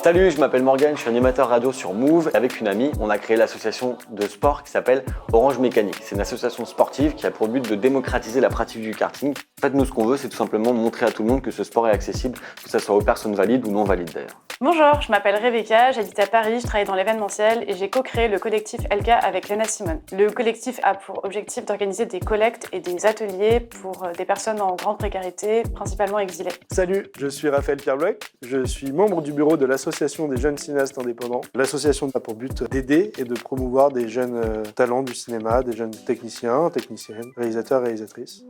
Salut, je m'appelle Morgane, je suis animateur radio sur Move. Avec une amie, on a créé l'association de sport qui s'appelle Orange Mécanique. C'est une association sportive qui a pour but de démocratiser la pratique du karting. En fait, nous, ce qu'on veut, c'est tout simplement montrer à tout le monde que ce sport est accessible, que ce soit aux personnes valides ou non valides d'ailleurs. Bonjour, je m'appelle Rebecca, j'habite à Paris, je travaille dans l'événementiel et j'ai co-créé le collectif LK avec Léna Simone. Le collectif a pour objectif d'organiser des collectes et des ateliers pour des personnes en grande précarité, principalement exilées. Salut, je suis Raphaël Pierre-Bloch, je suis membre du bureau de l'Association des jeunes cinéastes indépendants. L'association a pour but d'aider et de promouvoir des jeunes talents du cinéma, des jeunes techniciens, techniciennes, réalisateurs, réalisatrices.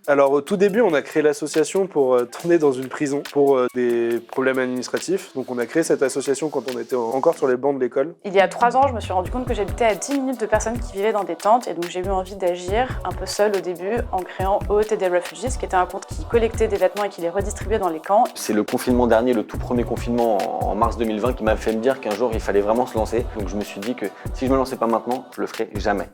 Alors au tout début, on a créé l'association pour tourner dans une prison pour des problèmes administratifs. Donc on a créé cette association quand on était encore sur les bancs de l'école. Il y a 3 ans, je me suis rendu compte que j'habitais à 10 minutes de personnes qui vivaient dans des tentes et donc j'ai eu envie d'agir un peu seule au début en créant OETD Refugees, qui était un compte qui collectait des vêtements et qui les redistribuait dans les camps. C'est le confinement dernier, le tout premier confinement en mars 2020 qui m'a fait me dire qu'un jour il fallait vraiment se lancer. Donc je me suis dit que si je me lançais pas maintenant, je le ferais jamais.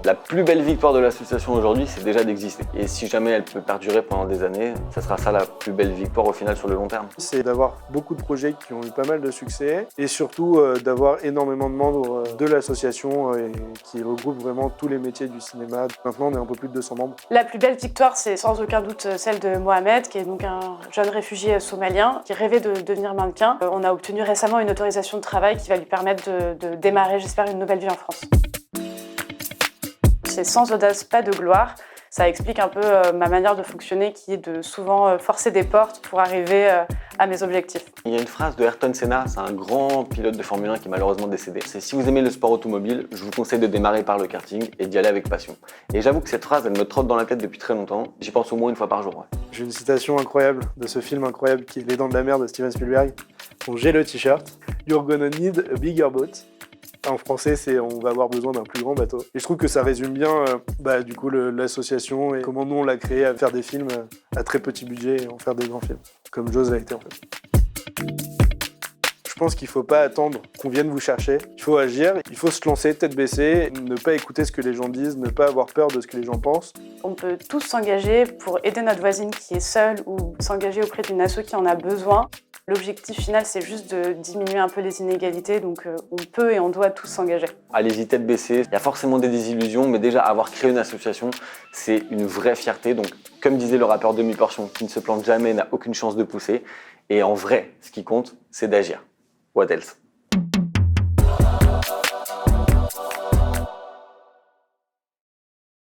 La plus belle victoire de l'association aujourd'hui, c'est déjà d'exister. Et si jamais elle peut perdurer pendant des années, ça sera ça la plus belle victoire au final sur le long terme. C'est d'avoir beaucoup de projets qui ont eu pas mal de succès et surtout d'avoir énormément de membres de l'association et qui regroupe vraiment tous les métiers du cinéma. Maintenant, on est un peu plus de 200 membres. La plus belle victoire, c'est sans aucun doute celle de Mohamed, qui est donc un jeune réfugié somalien qui rêvait de devenir mannequin. On a obtenu récemment une autorisation de travail qui va lui permettre de démarrer, j'espère, une nouvelle vie en France. C'est sans audace, pas de gloire. Ça explique un peu ma manière de fonctionner qui est de souvent forcer des portes pour arriver à mes objectifs. Il y a une phrase de Ayrton Senna, c'est un grand pilote de Formule 1 qui est malheureusement décédé. C'est si vous aimez le sport automobile, je vous conseille de démarrer par le karting et d'y aller avec passion. Et j'avoue que cette phrase, elle me trotte dans la tête depuis très longtemps. J'y pense au moins une fois par jour. Ouais. J'ai une citation incroyable de ce film incroyable qui est Les Dents de la Mer de Steven Spielberg. Donc j'ai le t-shirt. You're gonna need a bigger boat. En français, c'est on va avoir besoin d'un plus grand bateau. Et je trouve que ça résume bien du coup l'association et comment nous on l'a créé à faire des films à très petit budget et en faire des grands films, comme Jaws l'a été en fait. Je pense qu'il ne faut pas attendre qu'on vienne vous chercher. Il faut agir, il faut se lancer tête baissée, ne pas écouter ce que les gens disent, ne pas avoir peur de ce que les gens pensent. On peut tous s'engager pour aider notre voisine qui est seule ou s'engager auprès d'une asso qui en a besoin. L'objectif final, c'est juste de diminuer un peu les inégalités, donc on peut et on doit tous s'engager. Allez-y tête baissée, il y a forcément des désillusions, mais déjà avoir créé une association, c'est une vraie fierté. Donc comme disait le rappeur Demi-Portion, qui ne se plante jamais n'a aucune chance de pousser. Et en vrai, ce qui compte, c'est d'agir. What else?